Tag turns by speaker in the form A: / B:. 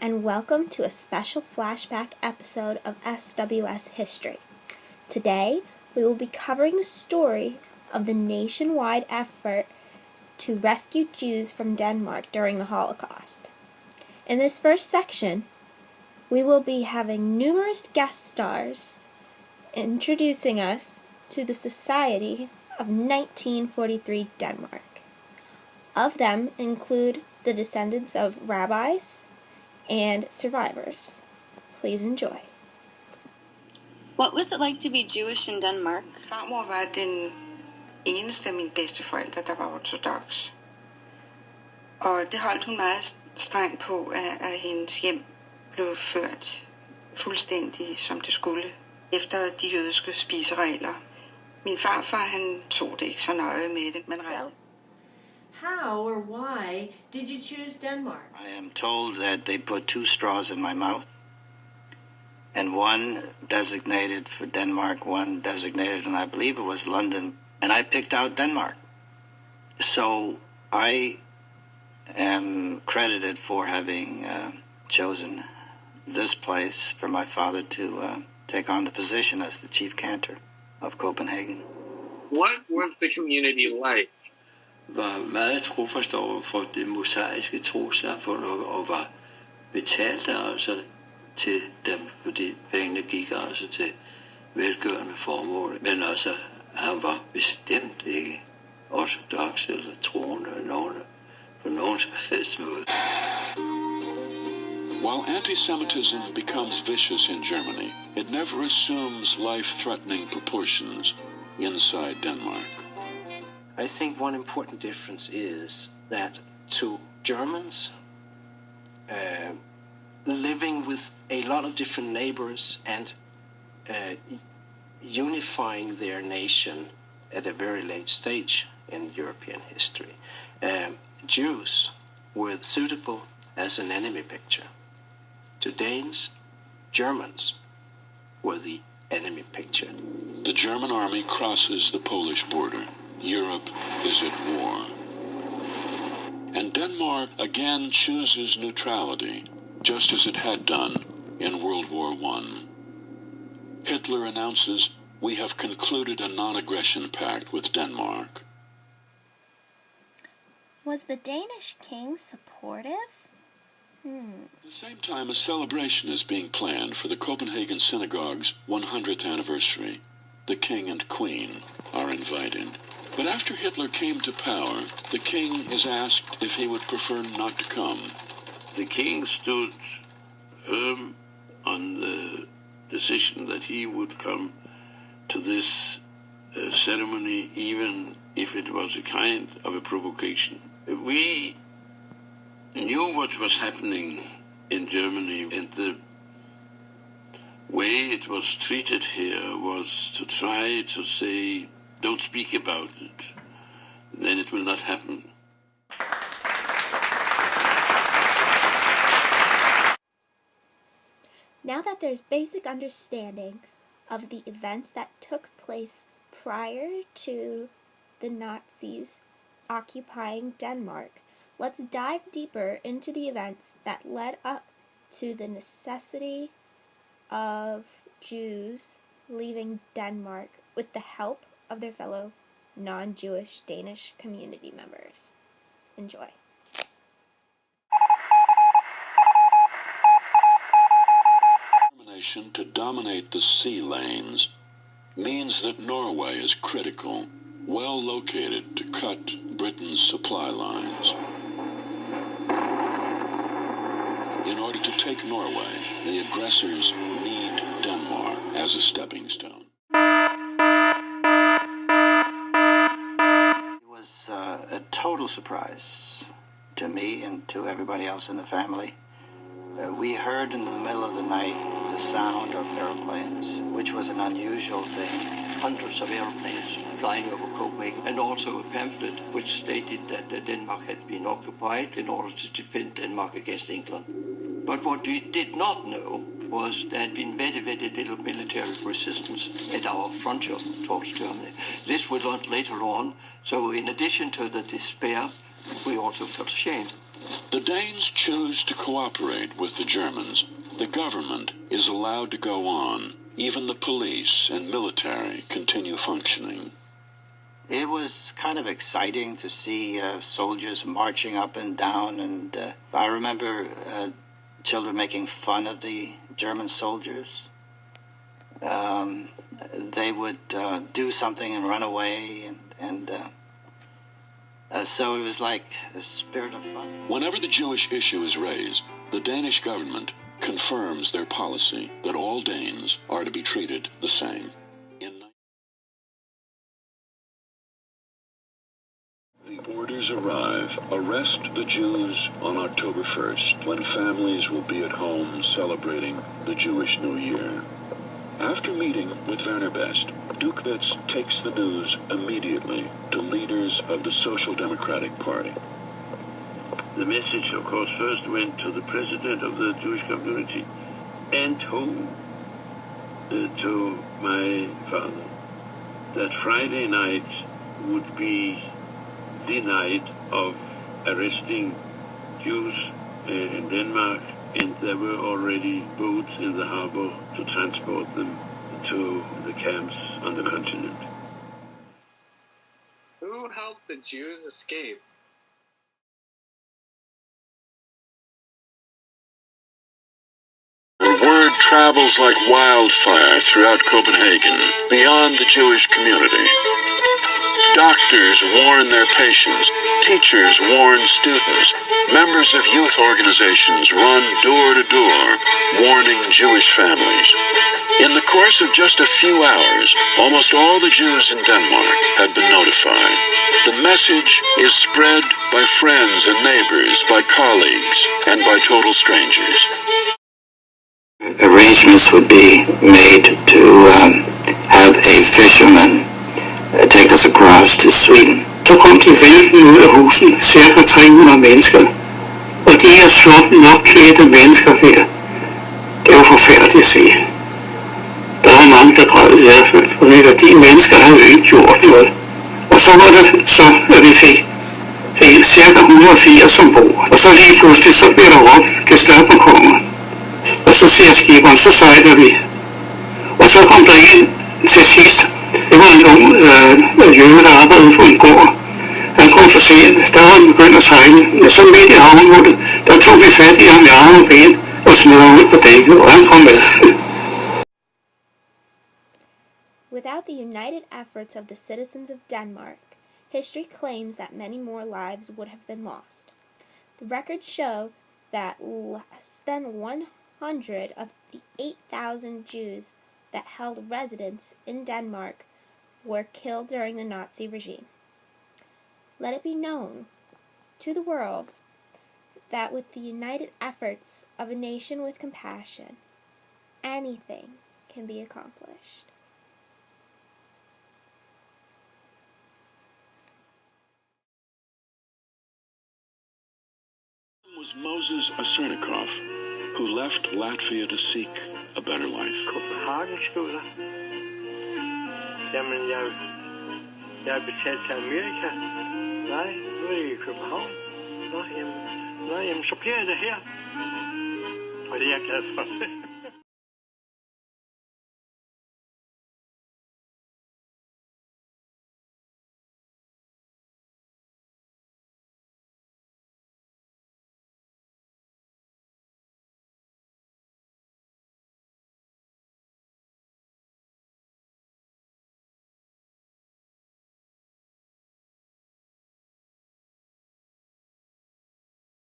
A: and welcome to a special flashback episode of SWS History. Today, we will be covering the story of the nationwide effort to rescue Jews from Denmark during the Holocaust. In this first section, we will be having numerous guest stars introducing us to the Society of 1943 Denmark. Of them include the descendants of rabbis and survivors. Please enjoy.
B: What was it like to be Jewish in Denmark?
C: Farmor var den eneste af mine bedsteforældre, der var ortodoks. Og det holdt hun meget strengt på, at hendes hjem blev ført fuldstændig som det skulle, efter de jødiske spiseregler. Min farfar, han tog det ikke så nøje med det, men ret.
D: How or why did you choose Denmark?
E: I am told that they put 2 straws in my mouth, and one designated for Denmark, one designated, and I believe it was London, and I picked out Denmark. So I am credited for having chosen this place for my father to take on the position as the chief cantor of Copenhagen.
F: What was the community like?
G: Var meget trofast over for det mosaiske trosamfund og var betalt altså til dem, fordi pengene gik altså til velgørende formål. Men altså, han var bestemt ikke ortodox eller troende på nogen som helst måde.
H: While anti-Semitism becomes vicious in Germany, it never assumes life-threatening proportions inside Denmark.
I: I think one important difference is that to Germans, living with a lot of different neighbors and unifying their nation at a very late stage in European history, Jews were suitable as an enemy picture. To Danes, Germans were the enemy picture.
H: The German army crosses the Polish border. Europe is at war. And Denmark again chooses neutrality, just as it had done in World War I. Hitler announces, "We have concluded a non-aggression pact with Denmark."
A: Was the Danish king supportive?
H: At the same time, a celebration is being planned for the Copenhagen Synagogue's 100th anniversary. The king and queen are invited. But after Hitler came to power, the king is asked if he would prefer not to come.
G: The king stood firm on the decision that he would come to this ceremony, even if it was a kind of a provocation. We knew what was happening in Germany, and the way it was treated here was to try to say, don't speak about it, then it will not happen.
A: Now that there's basic understanding of the events that took place prior to the Nazis occupying Denmark, let's dive deeper into the events that led up to the necessity of Jews leaving Denmark with the help of their fellow non-Jewish Danish community members. Enjoy.
H: Determination to dominate the sea lanes means that Norway is critical, well located to cut Britain's supply lines. In order to take Norway, the aggressors need Denmark as a stepping stone.
E: It was a total surprise to me and to everybody else in the family. We heard in the middle of the night the sound of airplanes, which was an unusual thing.
J: Hundreds of airplanes flying over Copenhagen, and also a pamphlet which stated that Denmark had been occupied in order to defend Denmark against England. But what we did not know was there had been very, very little military resistance at our frontier towards Germany. This we learned later on, so in addition to the despair, we also felt shame.
H: The Danes choose to cooperate with the Germans. The government is allowed to go on. Even the police and military continue functioning.
E: It was kind of exciting to see soldiers marching up and down, and I remember children making fun of the German soldiers. They would do something and run away, and so it was like a spirit of fun.
H: Whenever the Jewish issue is raised, the Danish government confirms their policy that all Danes are to be treated the same. The orders arrive. Arrest the Jews on October 1st, when families will be at home celebrating the Jewish New Year. After meeting with Werner Best, Dukvitz takes the news immediately to leaders of the Social Democratic Party.
G: The message, of course, first went to the president of the Jewish community and home to my father, that Friday night would be the night of arresting Jews in Denmark, and there were already boats in the harbor to transport them to the camps on the continent.
F: Who helped the Jews escape?
H: Word travels like wildfire throughout Copenhagen, beyond the Jewish community. Doctors warn their patients, teachers warn students, members of youth organizations run door to door, warning Jewish families. In the course of just a few hours, almost all the Jews in Denmark had been notified. The message is spread by friends and neighbors, by colleagues, and by total strangers.
C: Arrangements would be made to have a fisherman take us across to Sweden.
K: Så kom de væltende ud af husen, cirka 300 mennesker. Og de her sorte nok klædte mennesker der, det var forfærdeligt at se. Der var mange, der græd i hvert fald, for de mennesker havde jo ikke gjort noget. Og så var det så, at vi fik cirka 180 ombord. Og så lige pludselig, så blev der råbt, Gestapo kommer. Og så siger skiberen, så sejler vi. Og så kom der en til sidst. Det var en ung jøde, der arbejdede på en gård. Han kom for sent, der var han begyndt at sejle. Men så midt i havnehullet, der tog vi fat i ham i arme og ben og smed ham ud på dækket, og han kom med.
A: Without the united efforts of the citizens of Denmark, history claims that many more lives would have been lost. The records show that less than 100 of the 8,000 Jews that held residence in Denmark were killed during the Nazi regime. Let it be known to the world that with the united efforts of a nation with compassion, anything can be accomplished.
H: Was Moses Asernikov, who left Latvia to seek a better life.
J: Copenhagen stod der. Jamen, jeg er betalt til Amerika. Nej, nu er jeg i København. Nå, jamen, så bliver jeg da her. Og det er jeg glad for.